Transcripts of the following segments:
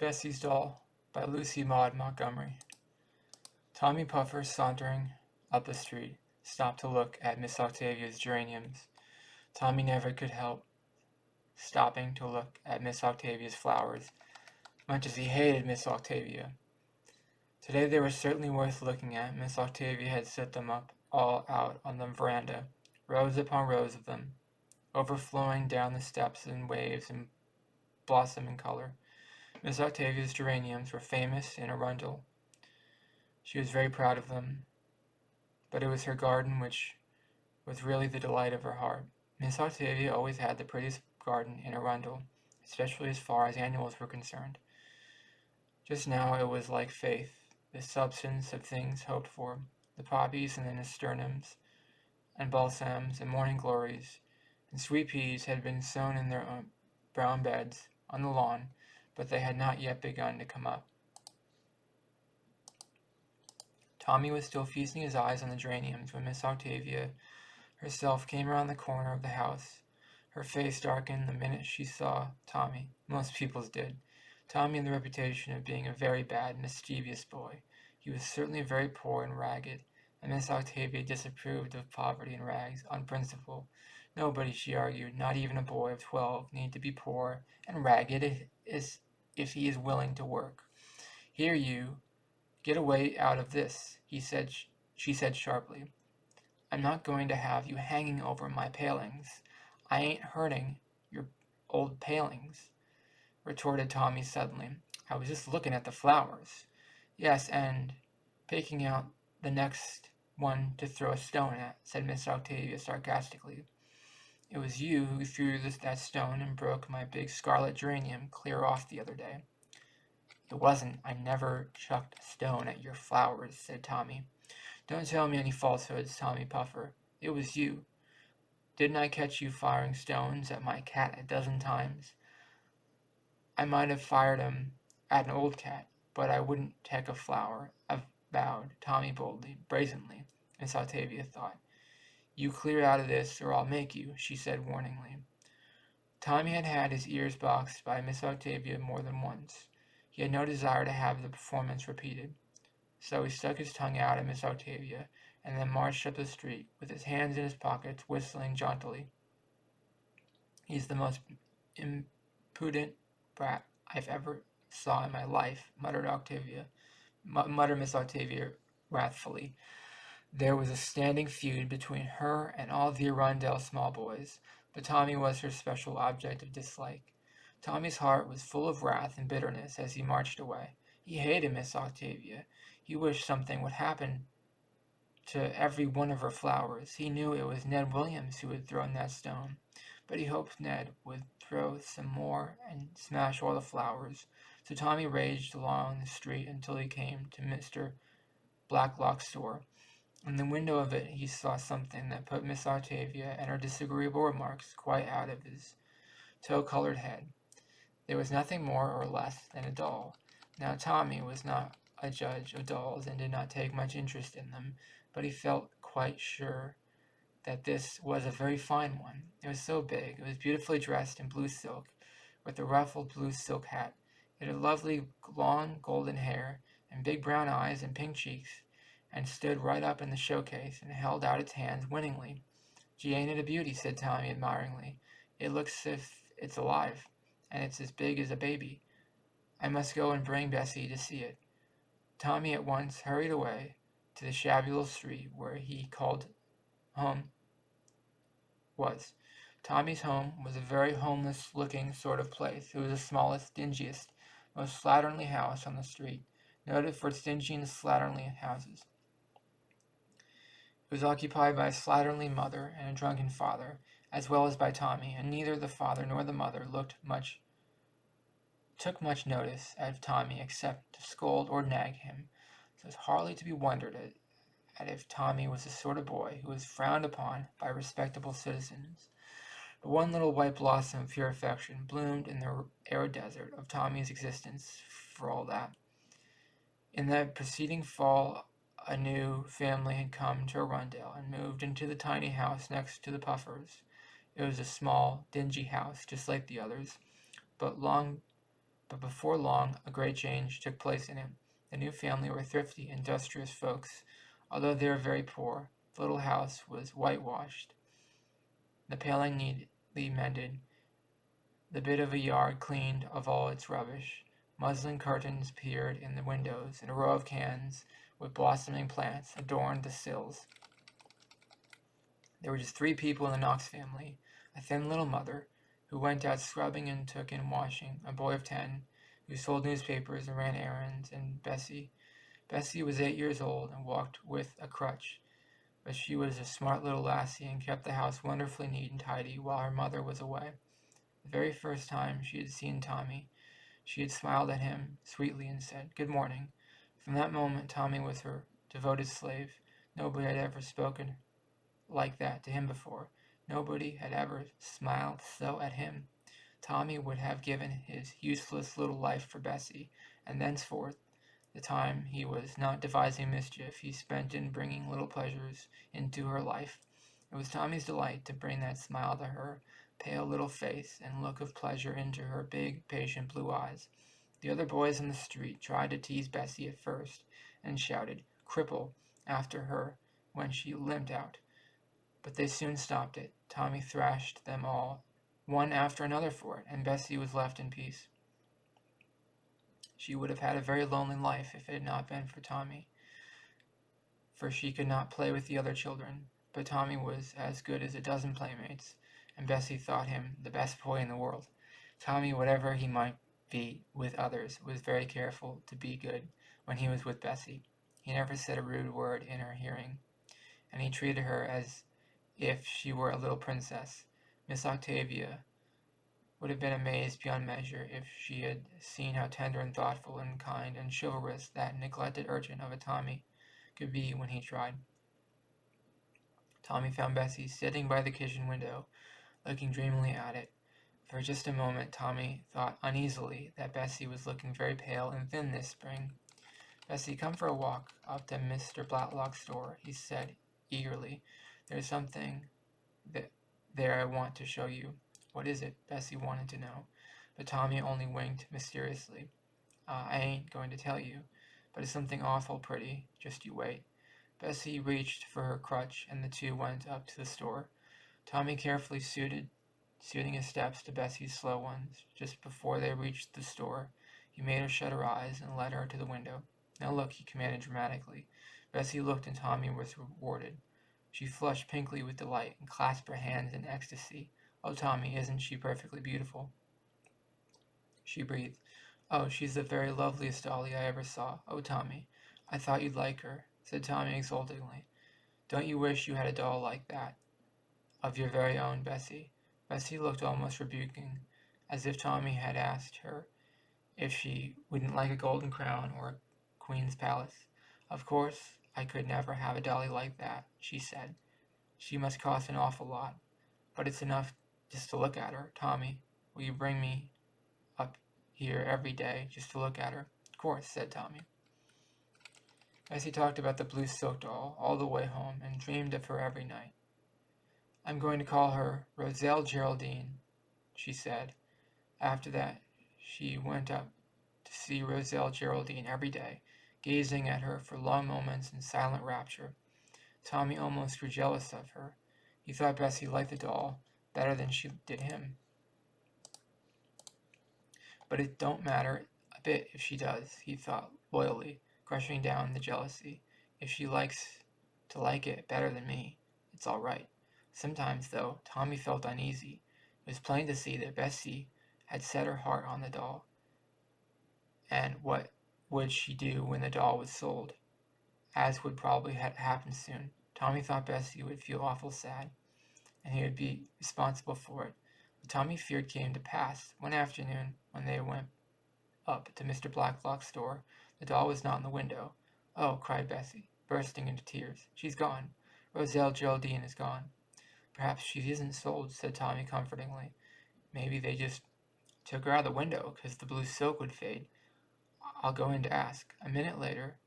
Bessies Doll by Lucy Maud Montgomery. Tommy Puffer, sauntering up the street, stopped to look at Miss Octavia's geraniums. Tommy never could help stopping to look at Miss Octavia's flowers, much as he hated Miss Octavia. Today they were certainly worth looking at. Miss Octavia had set them up all out on the veranda, rows upon rows of them, overflowing down the steps in waves and blossom in color. Miss Octavia's geraniums were famous in Arundel. She was very proud of them, but it was her garden which was really the delight of her heart. Miss Octavia always had the prettiest garden in Arundel, especially as far as annuals were concerned. Just now it was like faith, the substance of things hoped for. The poppies and the nasturtiums and balsams and morning glories and sweet peas had been sown in their own brown beds on the lawn, but they had not yet begun to come up. Tommy was still feasting his eyes on the geraniums when Miss Octavia herself came around the corner of the house. Her face darkened the minute she saw Tommy. Most people's did. Tommy had the reputation of being a very bad, mischievous boy. He was certainly very poor and ragged, and Miss Octavia disapproved of poverty and rags on principle. Nobody, she argued, not even a boy of 12, need to be poor and ragged if he is willing to work. Here you, get away out of this, she said sharply. I'm not going to have you hanging over my palings. I ain't hurting your old palings, retorted Tommy suddenly. I was just looking at the flowers. Yes, and picking out the next one to throw a stone at, said Miss Octavia sarcastically. It was you who threw that stone and broke my big scarlet geranium clear off the other day. It wasn't. I never chucked a stone at your flowers, said Tommy. Don't tell me any falsehoods, Tommy Puffer. It was you. Didn't I catch you firing stones at my cat a dozen times? I might have fired 'em at an old cat, but I wouldn't take a flower, avowed Tommy boldly, brazenly, Miss Octavia thought. You clear out of this, or I'll make you, she said warningly. Tommy had had his ears boxed by Miss Octavia more than once. He had no desire to have the performance repeated. So he stuck his tongue out at Miss Octavia, and then marched up the street, with his hands in his pockets, whistling jauntily. He's the most impudent brat I've ever saw in my life, muttered Miss Octavia wrathfully. There was a standing feud between her and all the Arundel small boys, but Tommy was her special object of dislike. Tommy's heart was full of wrath and bitterness as he marched away. He hated Miss Octavia. He wished something would happen to every one of her flowers. He knew it was Ned Williams who had thrown that stone, but he hoped Ned would throw some more and smash all the flowers. So Tommy raged along the street until he came to Mr. Blacklock's store. In the window of it he saw something that put Miss Octavia and her disagreeable remarks quite out of his tow-colored head. There was nothing more or less than a doll. Now Tommy was not a judge of dolls and did not take much interest in them, but he felt quite sure that this was a very fine one. It was so big. It was beautifully dressed in blue silk, with a ruffled blue silk hat. It had lovely long golden hair and big brown eyes and pink cheeks, and stood right up in the showcase and held out its hands winningly. Gee, ain't it a beauty, said Tommy admiringly. It looks as if it's alive, and it's as big as a baby. I must go and bring Bessie to see it. Tommy at once hurried away to the shabby little street where he called home was. Tommy's home was a very homeless-looking sort of place. It was the smallest, dingiest, most slatternly house on the street, noted for its dingy and slatternly houses. It was occupied by a slatternly mother and a drunken father, as well as by Tommy, and neither the father nor the mother took much notice of Tommy except to scold or nag him, so it's hardly to be wondered at if Tommy was the sort of boy who was frowned upon by respectable citizens. But one little white blossom of pure affection bloomed in the arid desert of Tommy's existence for all that. In the preceding fall, a new family had come to Arundel and moved into the tiny house next to the Puffers. It was a small, dingy house, just like the others, but But before long, a great change took place in it. The new family were thrifty, industrious folks. Although they were very poor, the little house was whitewashed, the paling neatly mended, the bit of a yard cleaned of all its rubbish. Muslin curtains appeared in the windows, and a row of cans with blossoming plants adorned the sills. There were just 3 people in the Knox family: a thin little mother, who went out scrubbing and took in washing, a boy of 10, who sold newspapers and ran errands, and Bessie. Bessie was 8 years old and walked with a crutch, but she was a smart little lassie and kept the house wonderfully neat and tidy while her mother was away. The very first time she had seen Tommy, she had smiled at him sweetly and said, "Good morning." From that moment Tommy was her devoted slave. Nobody had ever spoken like that to him before. Nobody had ever smiled so at him. Tommy would have given his useless little life for Bessie, and thenceforth the time he was not devising mischief he spent in bringing little pleasures into her life. It was Tommy's delight to bring that smile to her pale little face and look of pleasure into her big, patient blue eyes. The other boys on the street tried to tease Bessie at first and shouted "cripple" after her when she limped out, but they soon stopped it. Tommy thrashed them all, one after another, for it, and Bessie was left in peace. She would have had a very lonely life if it had not been for Tommy, for she could not play with the other children. But Tommy was as good as a dozen playmates, and Bessie thought him the best boy in the world. Tommy, whatever he might be with others, was very careful to be good when he was with Bessie. He never said a rude word in her hearing, and he treated her as if she were a little princess. Miss Octavia would have been amazed beyond measure if she had seen how tender and thoughtful and kind and chivalrous that neglected urchin of a Tommy could be when he tried. Tommy found Bessie sitting by the kitchen window, looking dreamily at it. For just a moment Tommy thought uneasily that Bessie was looking very pale and thin this spring. "Bessie, come for a walk up to Mr. Blacklock's store," he said eagerly. "There's something there I want to show you." "What is it?" Bessie wanted to know, but Tommy only winked mysteriously. "I ain't going to tell you, but it's something awful pretty. Just you wait." Bessie reached for her crutch, and the two went up to the store. Tommy carefully suiting his steps to Bessie's slow ones. Just before they reached the store, he made her shut her eyes and led her to the window. "Now look," he commanded dramatically. Bessie looked, and Tommy was rewarded. She flushed pinkly with delight and clasped her hands in ecstasy. "Oh, Tommy, isn't she perfectly beautiful?" she breathed. "Oh, she's the very loveliest dolly I ever saw. Oh, Tommy, I thought you'd like her," said Tommy exultingly. "Don't you wish you had a doll like that of your very own, Bessie?" Bessie looked almost rebuking, as if Tommy had asked her if she wouldn't like a golden crown or a queen's palace. "Of course I could never have a dolly like that," she said. "She must cost an awful lot, but it's enough just to look at her. Tommy, will you bring me up here every day just to look at her?" "Of course," said Tommy. Bessie talked about the blue silk doll all the way home and dreamed of her every night. "I'm going to call her Roselle Geraldine," she said. After that she went up to see Roselle Geraldine every day, gazing at her for long moments in silent rapture. Tommy almost grew jealous of her. He thought Bessie liked the doll better than she did him. "But it don't matter a bit if she does," he thought loyally, crushing down the jealousy. "If she likes to like it better than me, it's all right." Sometimes, though, Tommy felt uneasy. It was plain to see that Bessie had set her heart on the doll. And what would she do when the doll was sold? As would probably happen soon. Tommy thought Bessie would feel awful sad, and he would be responsible for it. What Tommy feared came to pass. One afternoon, when they went up to Mr. Blacklock's store, the doll was not in the window. "Oh," cried Bessie, bursting into tears. "She's gone. Roselle Geraldine is gone." "Perhaps she isn't sold," said Tommy comfortingly. "Maybe they just took her out of the window, 'cause the blue silk would fade. I'll go in to ask." A minute later,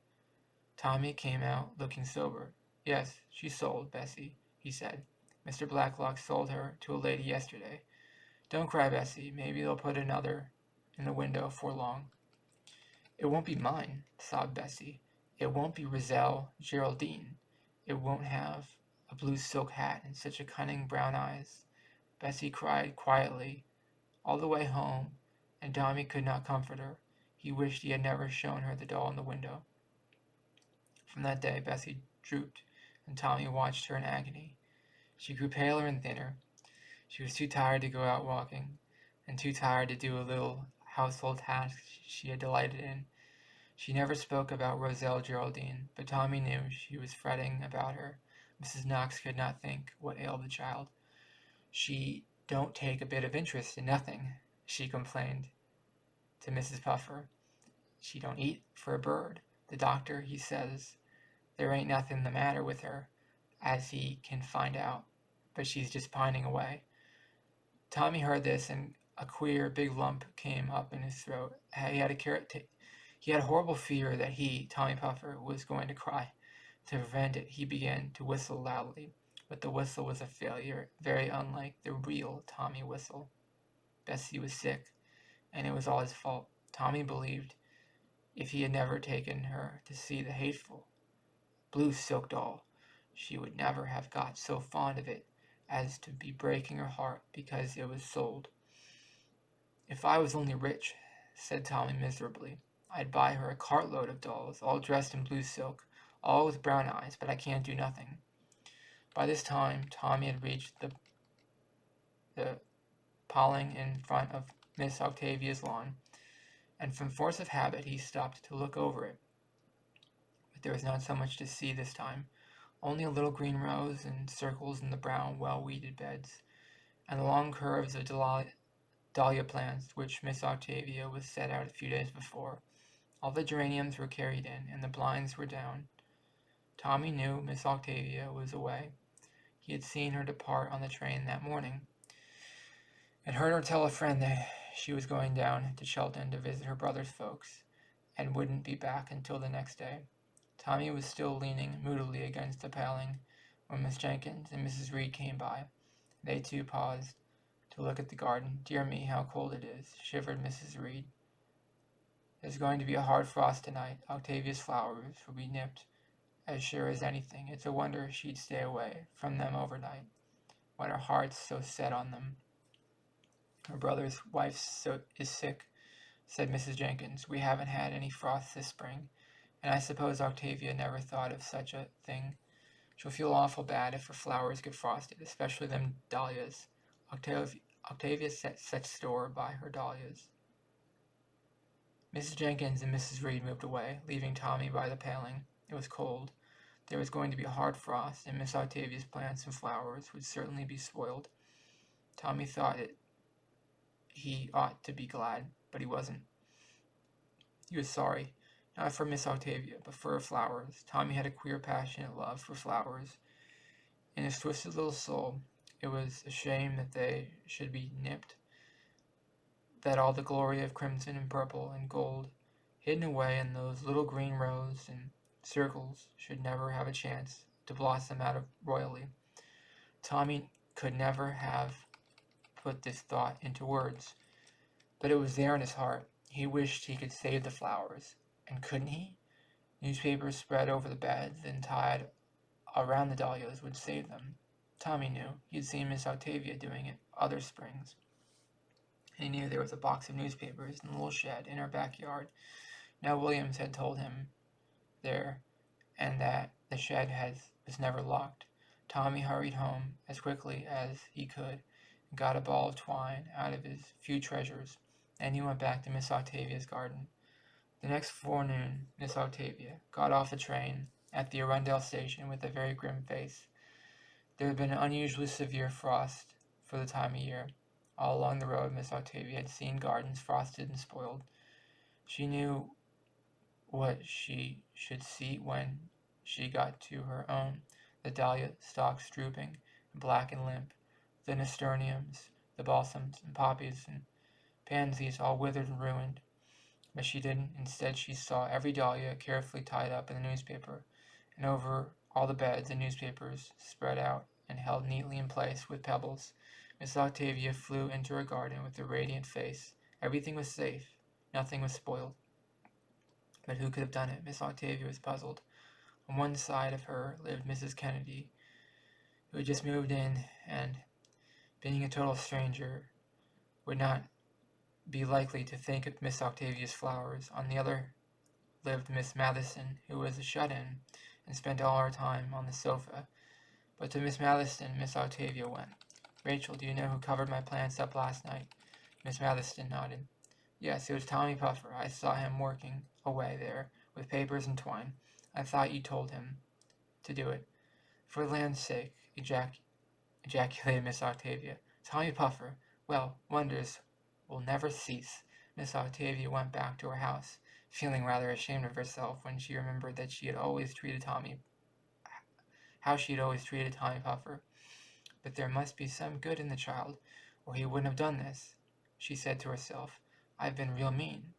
Tommy came out looking sober. "Yes, she's sold, Bessie," he said. "Mr. Blacklock sold her to a lady yesterday. Don't cry, Bessie. Maybe they'll put another in the window for long. "It won't be mine," sobbed Bessie. "It won't be Roselle Geraldine. It won't have a blue silk hat and such a cunning brown eyes." Bessie cried quietly all the way home, and Tommy could not comfort her. He wished he had never shown her the doll in the window. From that day Bessie drooped, and Tommy watched her in agony. She grew paler and thinner. She was too tired to go out walking, and too tired to do a little household task she had delighted in. She never spoke about Roselle Geraldine, but Tommy knew she was fretting about her. Mrs. Knox could not think what ailed the child. "She don't take a bit of interest in nothing," she complained to Mrs. Puffer. "She don't eat for a bird. The doctor, he says there ain't nothing the matter with her, as he can find out, but she's just pining away." Tommy heard this, and a queer big lump came up in his throat. He had a horrible fear that he, Tommy Puffer, was going to cry. To prevent it, he began to whistle loudly, but the whistle was a failure, very unlike the real Tommy whistle. Bessie was sick, and it was all his fault. Tommy believed if he had never taken her to see the hateful blue silk doll, she would never have got so fond of it as to be breaking her heart because it was sold. "If I was only rich," said Tommy miserably, "I'd buy her a cartload of dolls, all dressed in blue silk, all with brown eyes, but I can't do nothing." By this time Tommy had reached the paling in front of Miss Octavia's lawn, and from force of habit he stopped to look over it. But there was not so much to see this time, only a little green rows and circles in the brown, well-weeded beds, and the long curves of dahlia plants which Miss Octavia was set out a few days before. All the geraniums were carried in, and the blinds were down. Tommy knew Miss Octavia was away. He had seen her depart on the train that morning, and heard her tell a friend that she was going down to Shelton to visit her brother's folks, and wouldn't be back until the next day. Tommy was still leaning moodily against the paling when Miss Jenkins and Mrs. Reed came by. They too paused to look at the garden. "Dear me, how cold it is," shivered Mrs. Reed. "There's going to be a hard frost tonight. Octavia's flowers will be nipped as sure as anything. It's a wonder she'd stay away from them overnight, when her heart's so set on them." "Her brother's wife is sick," said Mrs. Jenkins. "We haven't had any frost this spring, and I suppose Octavia never thought of such a thing. She'll feel awful bad if her flowers get frosted, especially them dahlias. Octavia set such store by her dahlias." Mrs. Jenkins and Mrs. Reed moved away, leaving Tommy by the paling. It was cold. There was going to be a hard frost, and Miss Octavia's plants and flowers would certainly be spoiled. Tommy thought he ought to be glad, but he wasn't. He was sorry, not for Miss Octavia, but for her flowers. Tommy had a queer, passionate love for flowers. In his twisted little soul, it was a shame that they should be nipped, that all the glory of crimson and purple and gold hidden away in those little green rows and circles should never have a chance to blossom out of royally. Tommy could never have put this thought into words, but it was there in his heart. He wished he could save the flowers, and couldn't he? Newspapers spread over the beds and tied around the dahlias would save them. Tommy knew. He had seen Miss Octavia doing it other springs. He knew there was a box of newspapers in the little shed in her backyard. Now Williams had told him there, and that the shed was never locked. Tommy hurried home as quickly as he could and got a ball of twine out of his few treasures, and he went back to Miss Octavia's garden. The next forenoon Miss Octavia got off the train at the Arundel station with a very grim face. There had been an unusually severe frost for the time of year. All along the road Miss Octavia had seen gardens frosted and spoiled. She knew what she should see when she got to her own: the dahlia stalks drooping, black and limp, the nasturtiums, the balsams and poppies and pansies all withered and ruined. But she didn't. Instead, she saw every dahlia carefully tied up in the newspaper, and over all the beds and newspapers spread out and held neatly in place with pebbles. Miss Octavia flew into her garden with a radiant face. Everything was safe. Nothing was spoiled. But who could have done it? Miss Octavia was puzzled. On one side of her lived Mrs. Kennedy, who had just moved in and, being a total stranger, would not be likely to think of Miss Octavia's flowers. On the other lived Miss Madison, who was a shut-in and spent all her time on the sofa. But to Miss Madison, Miss Octavia went. "Rachel, do you know who covered my plants up last night?" Miss Madison nodded. "Yes, it was Tommy Puffer. I saw him working away there with papers and twine. I thought you told him to do it." "For the land's sake," ejaculated Miss Octavia. "Tommy Puffer! Well, wonders will never cease." Miss Octavia went back to her house, feeling rather ashamed of herself when she remembered that how she had always treated Tommy Puffer. But there must be some good in the child, or he wouldn't have done this. She said to herself, "I've been real mean,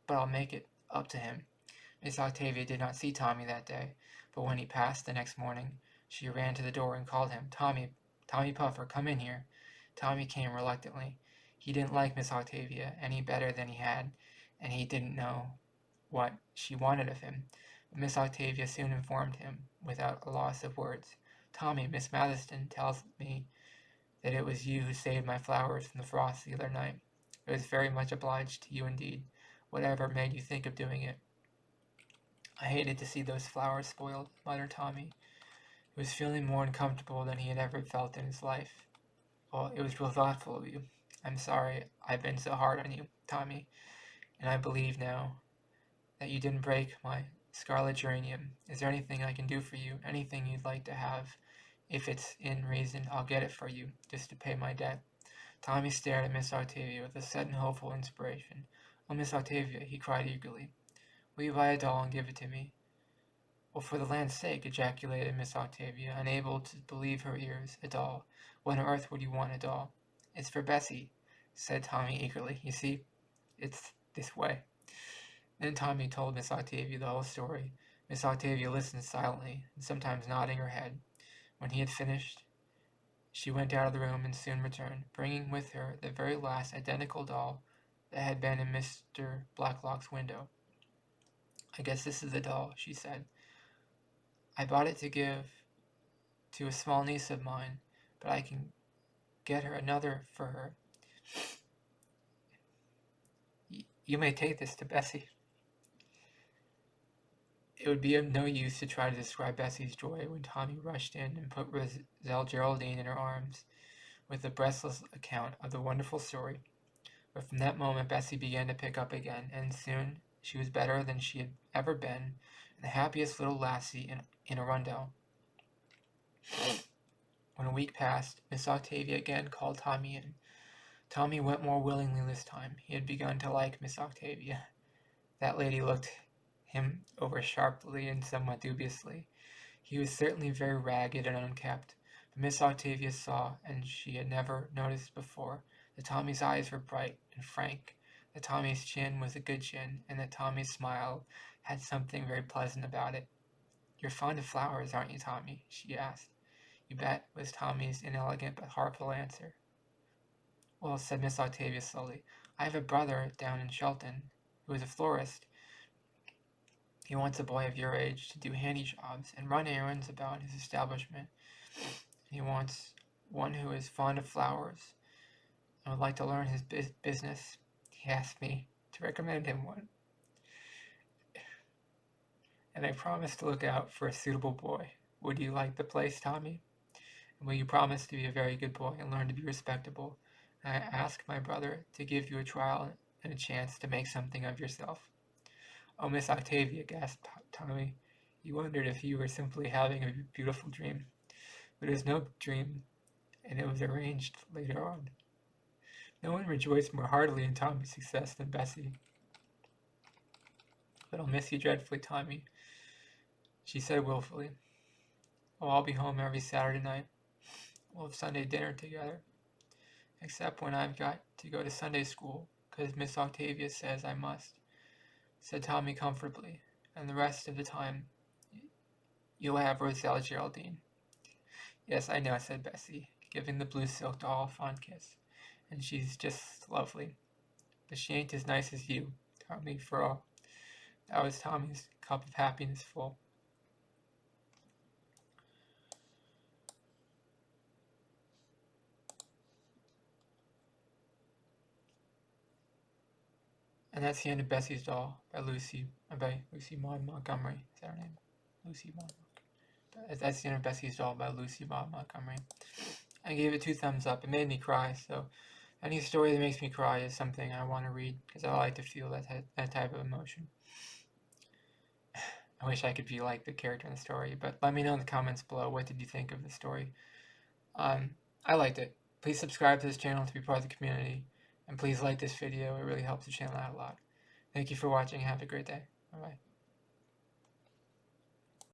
but I'll make it up to him." Miss Octavia did not see Tommy that day, but when he passed the next morning, she ran to the door and called him. Tommy Puffer, come in here." Tommy came reluctantly. He didn't like Miss Octavia any better than he had, and he didn't know what she wanted of him. But Miss Octavia soon informed him, without a loss of words. "Tommy, Miss Madison tells me that it was you who saved my flowers from the frost the other night. I was very much obliged to you indeed. Whatever made you think of doing it?" "I hated to see those flowers spoiled," muttered Tommy, who was feeling more uncomfortable than he had ever felt in his life. "Well, it was real thoughtful of you. I'm sorry I've been so hard on you, Tommy, and I believe now that you didn't break my scarlet geranium. Is there anything I can do for you? Anything you'd like to have? If it's in reason, I'll get it for you, just to pay my debt." Tommy stared at Miss Octavia with a sudden hopeful inspiration. "Oh, Miss Octavia," he cried eagerly, "will you buy a doll and give it to me?" "Well, for the land's sake," ejaculated Miss Octavia, unable to believe her ears. "A doll? What on earth would you want a doll?" "It's for Bessie," said Tommy eagerly. "You see, it's this way." Then Tommy told Miss Octavia the whole story. Miss Octavia listened silently, and sometimes nodding her head. When he had finished, she went out of the room and soon returned, bringing with her the very last identical doll that had been in Mr. Blacklock's window. "I guess this is the doll," she said. "I bought it to give to a small niece of mine, but I can get her another for her. You may take this to Bessie." It would be of no use to try to describe Bessie's joy when Tommy rushed in and put Roselle Geraldine in her arms with a breathless account of the wonderful story. But from that moment Bessie began to pick up again, and soon she was better than she had ever been, and the happiest little lassie in Arundel. When a week passed, Miss Octavia again called Tommy in. Tommy went more willingly this time. He had begun to like Miss Octavia. That lady looked him over sharply and somewhat dubiously. He was certainly very ragged and unkempt, but Miss Octavia saw, and she had never noticed before, that Tommy's eyes were bright and frank, that Tommy's chin was a good chin, and that Tommy's smile had something very pleasant about it. "You're fond of flowers, aren't you, Tommy?" she asked. "You bet," was Tommy's inelegant but heartful answer. "Well," said Miss Octavia slowly, "I have a brother down in Shelton who is a florist. He wants a boy of your age to do handy jobs and run errands about his establishment. He wants one who is fond of flowers and would like to learn his business. He asked me to recommend him one, and I promised to look out for a suitable boy. Would you like the place, Tommy? And will you promise to be a very good boy and learn to be respectable? And I ask my brother to give you a trial and a chance to make something of yourself." "Oh, Miss Octavia," gasped Tommy. He wondered if he were simply having a beautiful dream. But it was no dream, and it was arranged later on. No one rejoiced more heartily in Tommy's success than Bessie. "But I'll miss you dreadfully, Tommy," she said wilfully. "Oh, I'll be home every Saturday night. We'll have Sunday dinner together, except when I've got to go to Sunday school, 'cause Miss Octavia says I must," said Tommy comfortably, "and the rest of the time you'll have Roselle Geraldine." "Yes, I know," said Bessie, giving the blue silk doll a fond kiss, "and she's just lovely." but she ain't as nice as you, Tommy, for all. That was Tommy's cup of happiness full. And that's the end of Bessie's Doll by Lucy Maud Montgomery. Is that her name? Lucy Maud Montgomery. That's the end of Bessie's Doll by Lucy Maud Montgomery. I gave it 2 thumbs up. It made me cry, so any story that makes me cry is something I want to read because I like to feel that type of emotion. I wish I could be like the character in the story, but let me know in the comments below, what did you think of the story? I liked it. Please subscribe to this channel to be part of the community, and please like this video. It really helps the channel out a lot. Thank you for watching. Have a great day. Bye-bye.